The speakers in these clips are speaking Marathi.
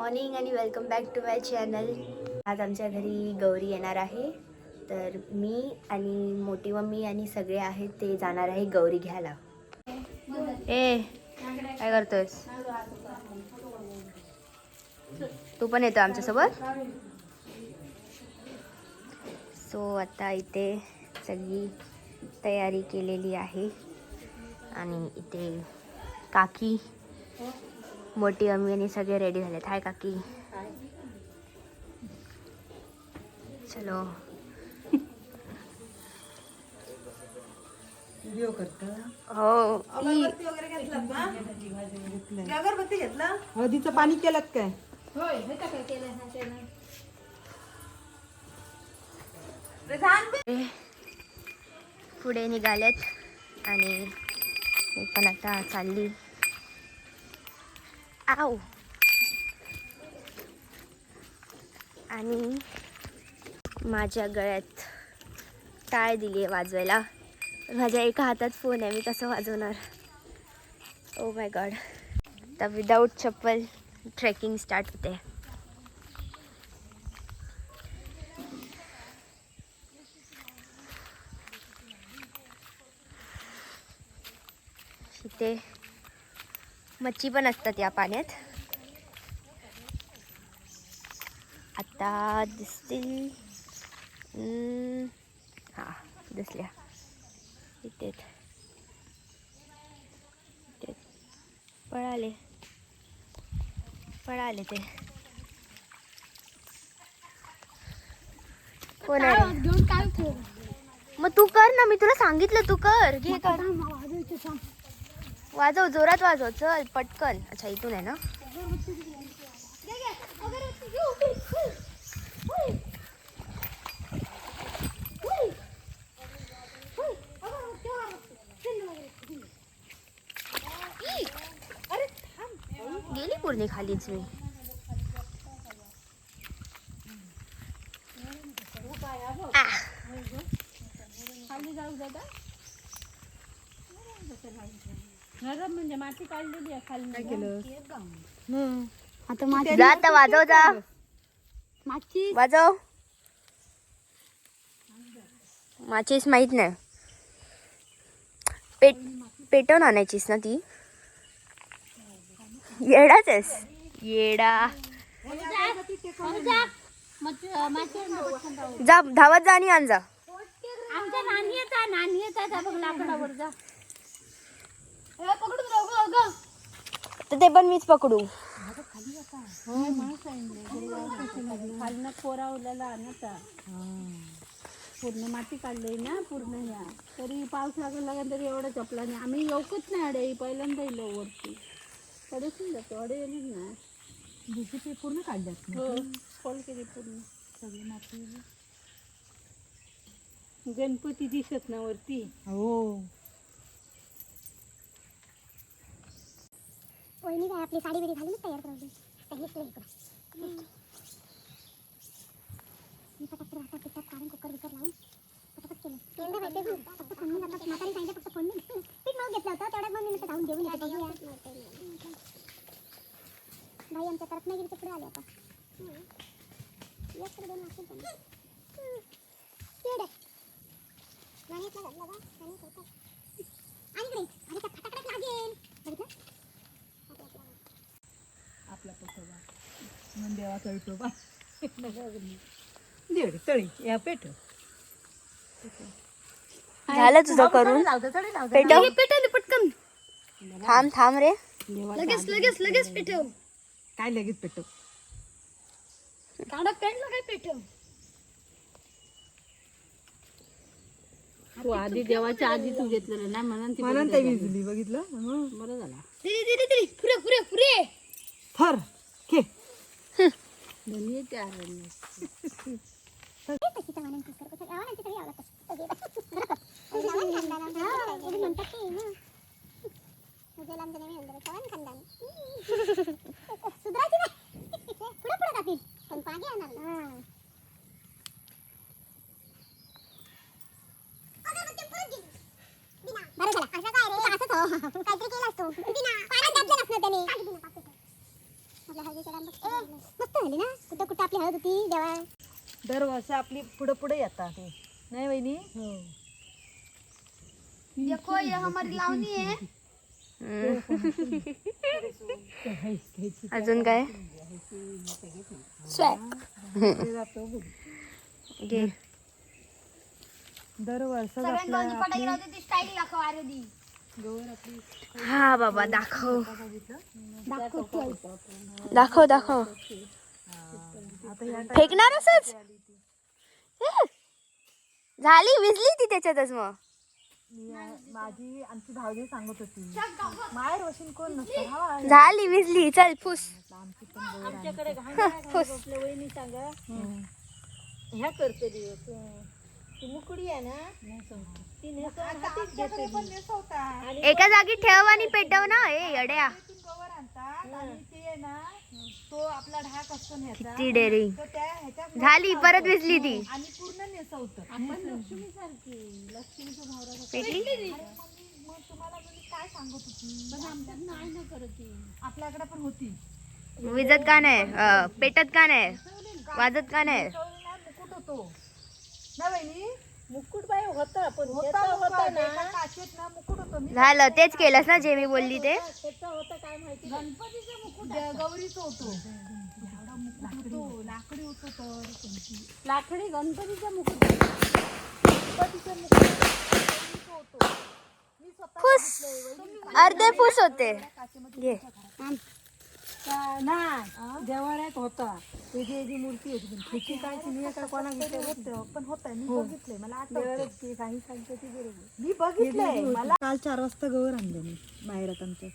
मॉर्निंग आणि welcome back to my channel. आज आमच्या घरी गौरी येणार आहे, तर मी आणि मोठी मम्मी आणि सगळे आहेत ते जाणार आहे गौरी घ्यायला. ए काय करतोयस? तू पण येतो आमच्यासोबत? सो आता इथे सगळी तयारी केलेली आहे आणि इथे काकी, मोठी मम्मी आणि सगळे रेडी झालेत. हाय काकी. चलो. व्हिडिओ करता हो. अगरबत्ती घेतला. हळदीचं पाणी केलं काय? पुढे निघालेत आणि मी पण आता चालली. आव. आणि माझ्या गळ्यात टाळ दिली आहे वाजवायला. माझ्या एका हातात फोन आहे, मी कसं वाजवणार? Oh my God. आता विदाऊट चप्पल ट्रेकिंग स्टार्ट होते. इथे मच्छी पण असतात या पाण्यात. आता दिसतील. हां दिसल्या. इथे पळाले ते. कोण आहे? मग तू कर ना, मी तुला सांगितलं तू कर. घे कर. वाजव, जोरात वाजव. चल पटकन. अच्छा इथून आहे ना. गेली पूर्ण खालीच मी. खाली जाऊ दादा. नरम म्हणजे माती काढलेली आहे खाली. काय केलं? आता जा आता वाजव. जा माची वाजव. माचीस माहित नाही. पेटवून आणायचीस ना ती. येडाच आहेस येडा. जा धावत जा आणि आण जा. आमच्या नानी येतात बघ लाकडावर. जा पकडून जाऊ ग. तर ते पण मीच पकडू. खालनं कोरावलेला आणता. पूर्ण माती काढली ना पूर्ण. या तरी पाऊस लागला तरी एवढं चपला नाही. आम्ही येऊकच नाही अडे. पहिल्यांदा येलो वरती. अडेच जातो. अडे येणार ना. दुसरी पूर्ण काढल्यात. हो खोल केली पूर्ण सगळी माती. गणपती दिसत ना वरती. हो. वहिनी काय आपली साडी बिडी घालून तयार करावी. मी पटापट आता पिठात काढून कुकर बिकर लावून पटापट केलं. एवढं माहिती आहे फक्त फोडणी जातात. म्हातारी सांगितलं फक्त फोडणी. पीठ मग घेतलं होतं तेवढ्यात मग मी नुसतं धावून घेऊन येते. बघूया बाई आमच्या रत्नागिरीच्या पुढे आले आता. एक 2 वाजता केवढं गाण्यातला घातला का? गाण्यात होता आणि इकडे अरे त्या फटाकड्यात लागेल. बघितलं आपला पोटोबा मन देवा कळतोबा. देव तळी या पेट. झालं तुझं करून. पेटव. पेटवली पटकन. थांब रे. लगेच पेटव. काय लगेच पेटव? काढा पेटलं काय पेटव. तू आधी देवाच्या आधी तू घेतलं ना म्हणून ते विजली. बघितलं बरं झाला. पुरे थर घे. धनी तयार काहीतरी केलं असतो. पाण्यात घातलं नसतं त्याने. आपल्या मस्त झाली ना. कुठं कुठं आपली हळद होती देवा. दरवर्षी आपली पुढे पुढे येतात ते नाही वहिनी. देखो ये हमारी लावणी आहे. अजून काय घे. दरवर्षी हा बाबा दाखव दाखव दाखव. फेकणार असच झाली विजली ती त्याच्यातच. मग माझी आमची भावजी सांगत होती माय रोशन कोण नसतं. झाली विजली. चल फुस आमच्याकडे फुस. आपल्या वहिनी सांगा ह्या करते ती मुकडी आहे ना ती नेसवून हातीत घेते ती. एका जागी ठेव आणि पेटव ना. ए अड्या गवर आणतात आणि ते ना तो आपला ढाक असतो ह्याचा किती डेअरिंग. तो त्या ह्याच्यात झाली परत विजली ती. आणि पूर्ण नेसवतं. आपण लक्ष्मी सारखी लक्ष्मीचं भावरा पेटली. मग तुम्हाला मी काय सांगत होती पण आमच्यात नाही ना करत ती. आपल्याकडे पण होती. विजत का नाही पेटत का नाही वाजत का नाही. मुकुट होतो ना वहिनी. मुकुट बाई होता पण होता त्याचा होता ना एका काचेत ना मुकुट होतो. मी झालं तेच केलंस ना जे मी बोलली ते. त्याचा होता काय माहिती गणपतीचा मुकुट गौरीचं होतो. एवढा मुकुट होतो लाकडी होतो. तर लाकडी गणपतीचा मुकुट गणपतीचा मुकुट गौरीचा होतो. मी स्वतः फुस अर्धे फुस होते. घे नाही देवाळ्यात होता त्याची जी मूर्ती होती पण त्याची काय मी काय कोणा होतं पण होतं मी बघितलंय. मला आठवतं ती काही सांगते ती बरोबर. मी बघितलंय. मला काल 4 वाजता गवर आणलं मी बाहेरात आमच्या.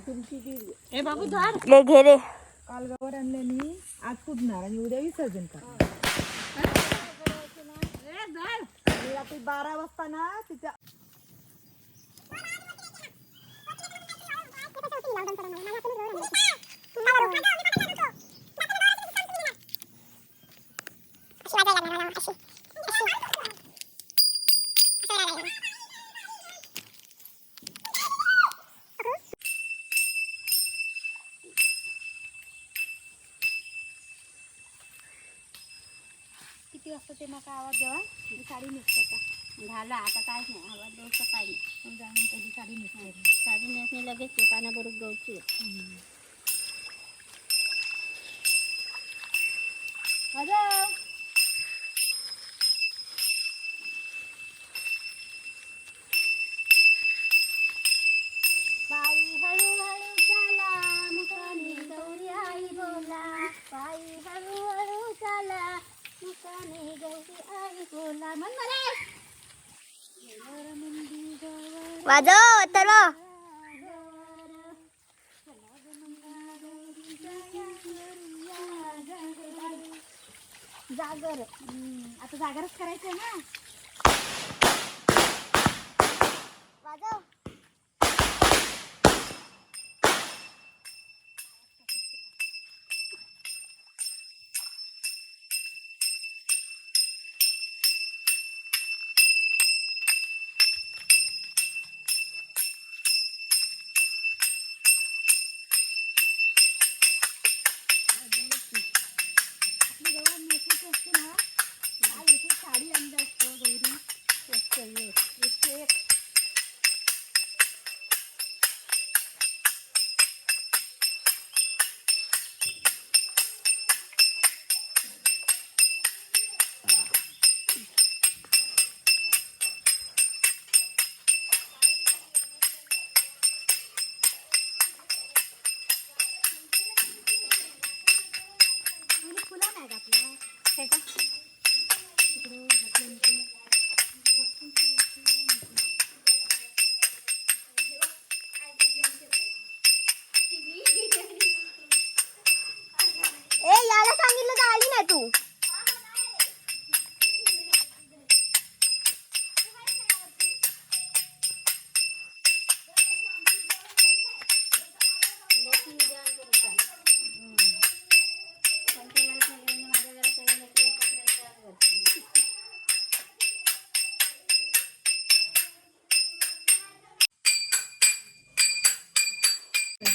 तुमची ती ए बाबू धार ले घे रे. काल गवर आणल्याने आज पूजणार आणि उद्या विसर्जन करणार. आणि रात्री 12 वाजता ना तिच्या किती वाजता ते मका आवाज देवा साडी निघतात झाला आता काहीच नाही आवाज द्यायचा काय नाही जाऊन त्याची साडी निघते. साडी नेसणे लगेच ते पाण्याबरोबर गवची पायी हळूहळू चाला मुकानी गौरी आई बोला. पायी हळूहळू चाला मुकानी गौरी आई बोला. म्हण वाजव अथर्व. जागर आता जागरच करायचंय ना. वाजव. आपली गवळ नेसलीच असते ना काय इथे साडी आणली असतो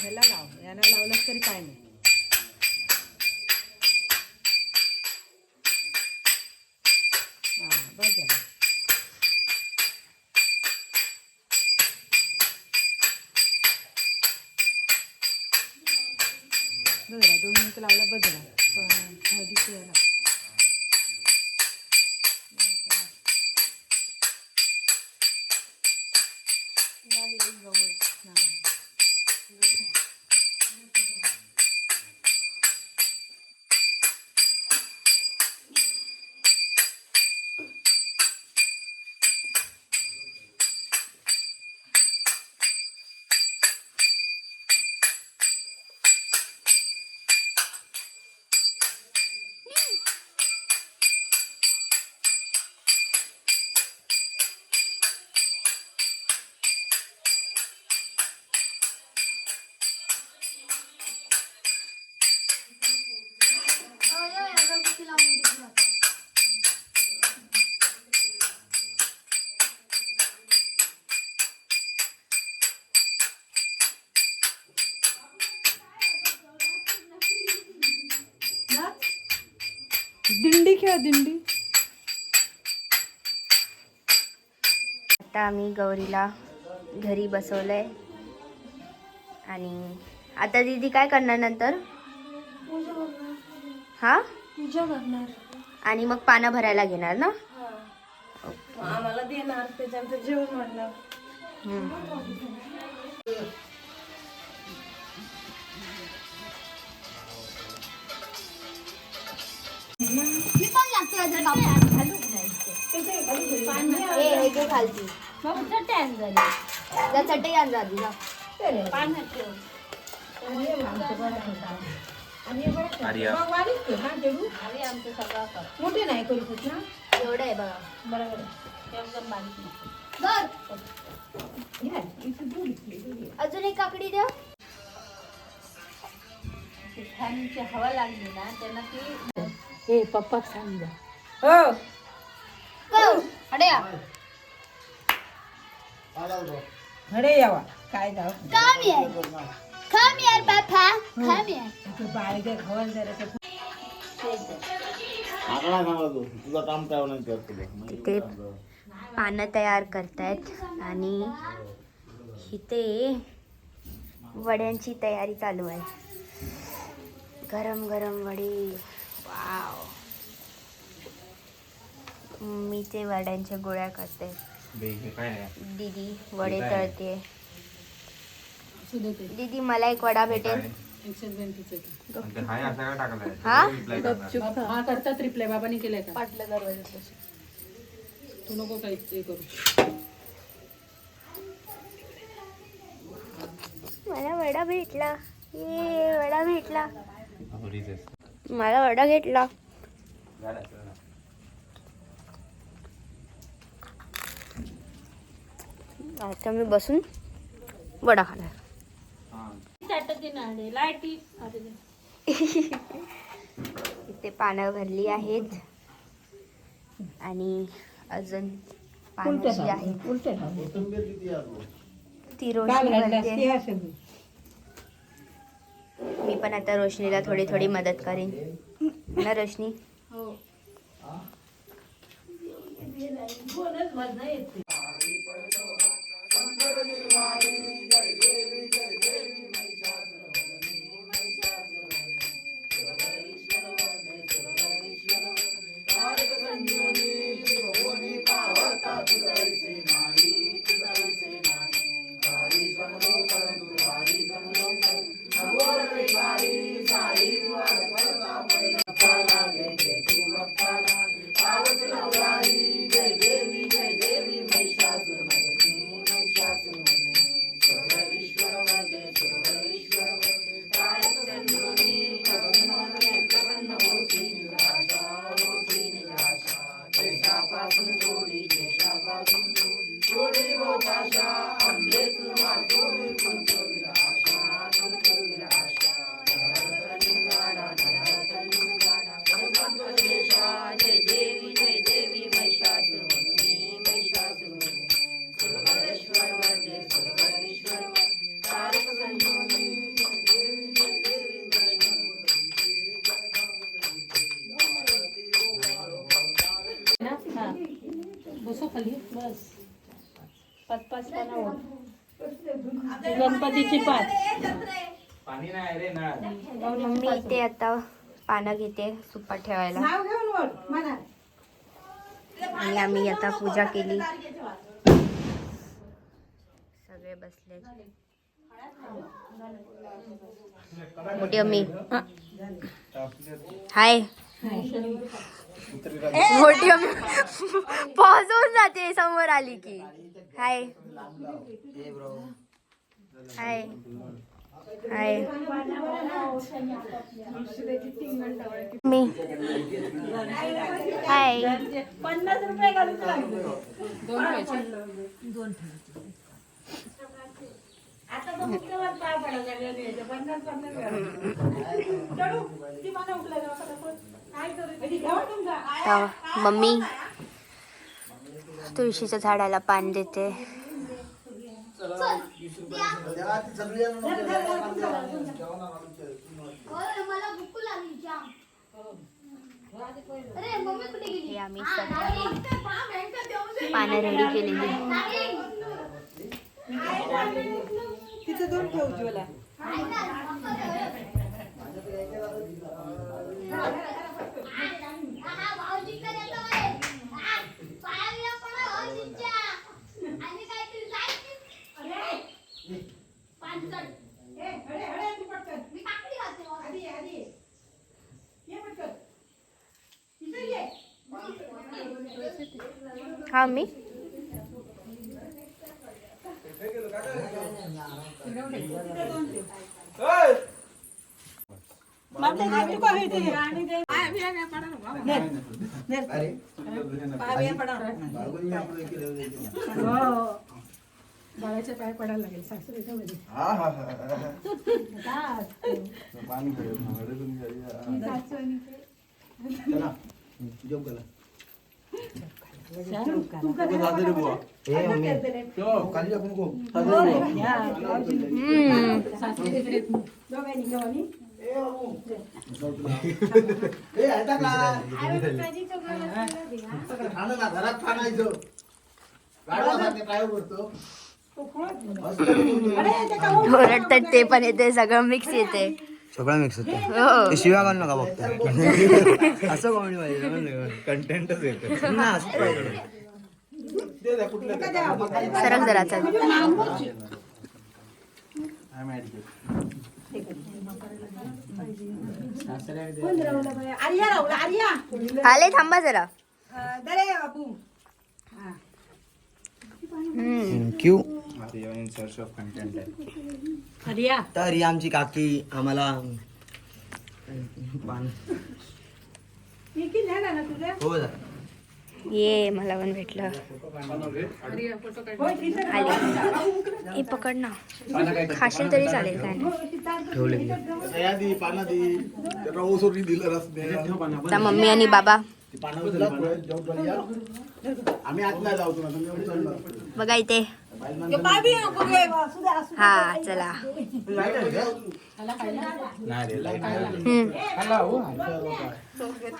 ह्याला लाव, याला लावलंस तरी काय नाही. हा बस झालं. बघा 2 मिनिटं लावला बस झाला. हळदीचं याला दिंडी खेळ दिंडी. आता आम्ही गौरीला घरी बसवलंय आणि आता दीदी काय करणार नंतर? हा पूजा करणार आणि मग पानं भरायला घेणार ना? आम्हाला देणार, त्याच्यानंतर जेवण वाढणार. खालची चटई आण जा आधी जा. मोठे नाही करू ना एवढं आहे बघा. बरोबर एकदम बारीक नाही. अजून एक काकडी द्या. फॅनची हवा लागली ना त्यांना ती हे पप्पा सांग. हो अरे यावा काय जाऊ Come here, Papa. Come here. बाहेर काय खवल जरा तुझं काम काय नाही करतो. इथे पानं तयार करतायत आणि इथे वड्यांची तयारी चालू आहे. गरम गरम वडे. वाव. मी ते वड्यांच्या गोळ्या करते. दीदी वडे तळते. दीदी मला एक वडा भेटेल. हा हा करतात रिप्लाय बाबांनी केलाय का? पाटल्या दरवाजा तू नको काही ते करू. मला वडा भेटला. ये वडा भेटला. मला वडा घेतला. आता मी बसून वडा खाणार. इथे पानं भरली आहेत आणि अजून पानं जी आहेत ती रोशनी भरते. मी पण आता रोशनीला थोडी थोडी मदत करेन ना रोशनी. बस 5-5 पानं ओढ. गणपतीची 5. पाणी नाही रे ना. मम्मी इथे आता पानं घेते सुपात ठेवायला आणि आम्ही आता पूजा केली. सगळे बसले. मोठी अम्मी हाय. मोठी अम्मी पाहून जाते समोर आली की. हाय हाय हाय. मी हाय. 50 रुपये घालून लागले. 2 आता तो मुख्यवर पाय पडा लागले. 50 ती मला उठला काय करू मम्मी तुळशीच्या झाडाला पान देते. हे आम्ही पानं रेडी केलेली. तिथे 2 ठेव उज्ज्वला. हा मी बाळाच्या पाय पडायला लागेल सासरीच्या मध्ये. ओरडतात ते पण येते. सगळं मिक्स येते. सगळं मिक्स होतं. शिव्या घाल नका फक्त. असं कॉमेडी पाहिजे. कंटेंटच येतं. सरक जरा चल. आले थांबा जरा. क्यू रिया तर ही आमची काकी आम्हाला हो जा. ये मला पण भेटलं. आली. हे पकड ना. खाशील तरी चालेल काय नाही. ठेवले पानं दी रवसोरी दिलं रस्ते. आता मम्मी आणि बाबा आम्ही आत नाही लावतो ना. बघा इथे. हा चला.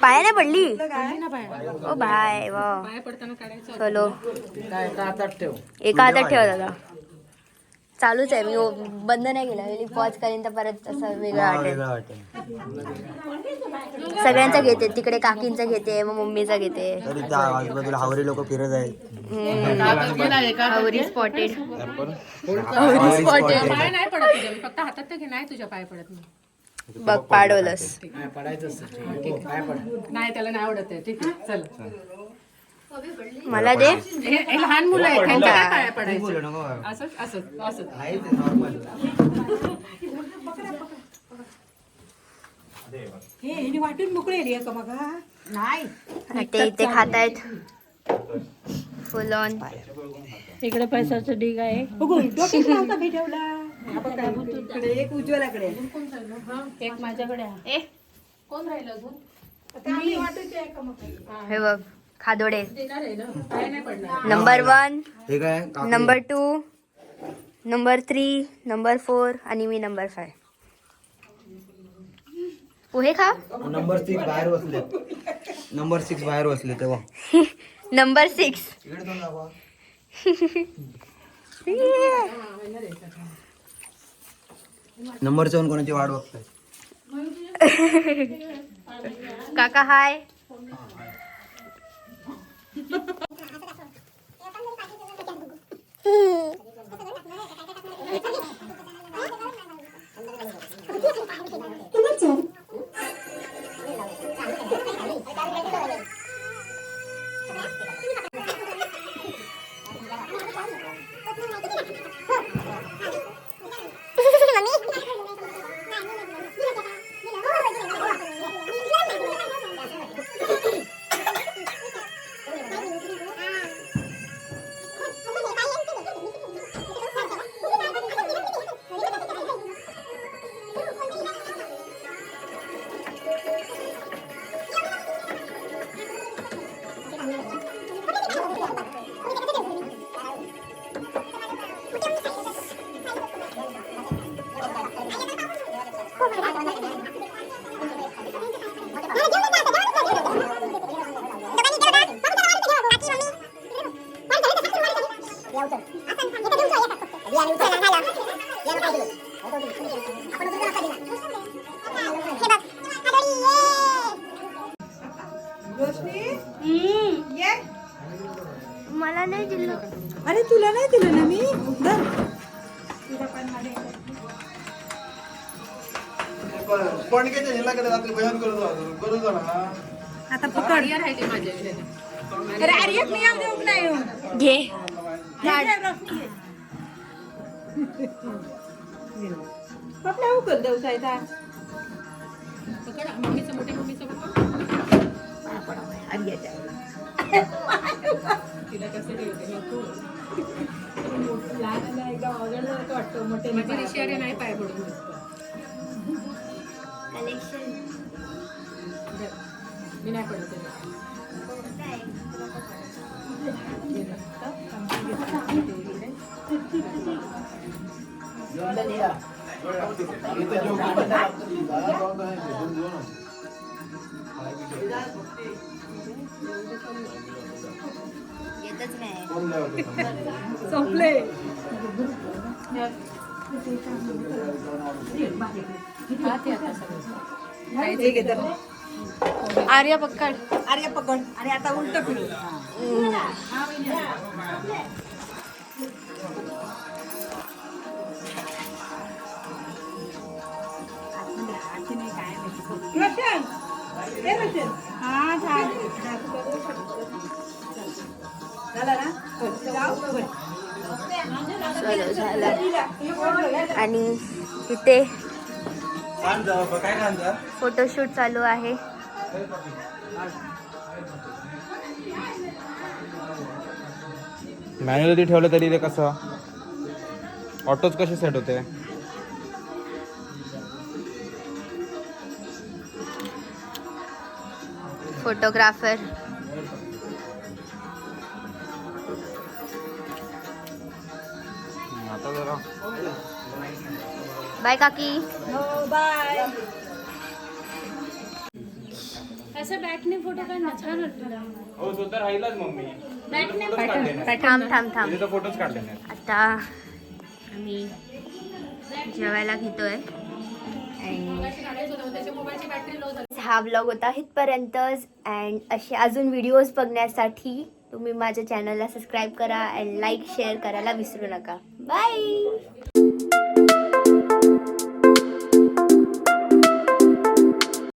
पायाने पडली. ओ बाय वा. चलो एका हातात ठेव दादा. चालूच आहे. मी बंद नाही केला. पॉज करीन तर परत असं वेगळं वाटेल. सगळ्यांचा घेते. तिकडे काकींचा घेते मग मम्मीचा घेते. तरी त्या आजूबाजूला हावरी लोक फिरत आहेत. हावरी स्पॉटेड. पाय नाही पडत तुझ्या. मी फक्त हातात तर घे. नाही तुझ्या पाय पडत नाही. बघ पाडवलंस. नाही त्याला नाही आवडत आहे. ठीक आहे चल. मला दे. हे लहान मुलं आहेत. त्यांच्या काय पाया पडायचं. बोलू नको. असंच असंच असंच. आहे ते नॉर्मल. वाटून मोकळे रे का बघा. नाही ते इथे खातायत फुल ऑन. इकडे पैशाचं ढीग आहे. एक उज्ज्वलाकडे एक माझ्याकडे आहे. कोण राहिलं अजून. हे बघ खादोडे. देणार आहे ना. पाय नाही पडणार. नंबर 1, हे काय नंबर 2, नंबर 3, नंबर 4 आणि मी नंबर 5. पोहे खा. नंबर 6 बाहेर बसले. नंबर 6 बाहेर बसले तेव्हा. नंबर 6. इकडे जाऊन दाखवा. नंबरचं येऊन कोणाची वाट बघताय? काका हाय. मला नाही दिलं. अरे तुला नाही दिलं ना मी. पणकेच्या हिला रात्री बयान करू ना. आता पकड. अरे अरे मी आम देऊ नाही. घे. आपल्या उकल देऊ सायदा. नाही पाय पडून मी नाही पडत. येतच नाही. संपले. आर्या पकड. अरे पकड. आणि आता उलट फिरू. चलो झालं. आणि इथे फोटोशूट चालू आहे. मॅन्युअली ठेवलं तरी ते कसं ऑटोच कसे सेट होते. फोटोग्राफर आता जरा बाय काकी. बाय. असं बॅकने फोटो काढणं छान वाटतं. हो स्वतः राहिलाच मम्मी. थांब थांब थांब. तिथे फोटोच काढले नाही. आता आम्ही जेवायला घेतोय. हा व्लॉग होता इथपर्यंतच. अँड असे अजून व्हिडिओज बघण्यासाठी तुम्ही माझ्या चॅनलला सबस्क्राईब करा अँड लाईक शेअर करायला विसरू नका. बाय.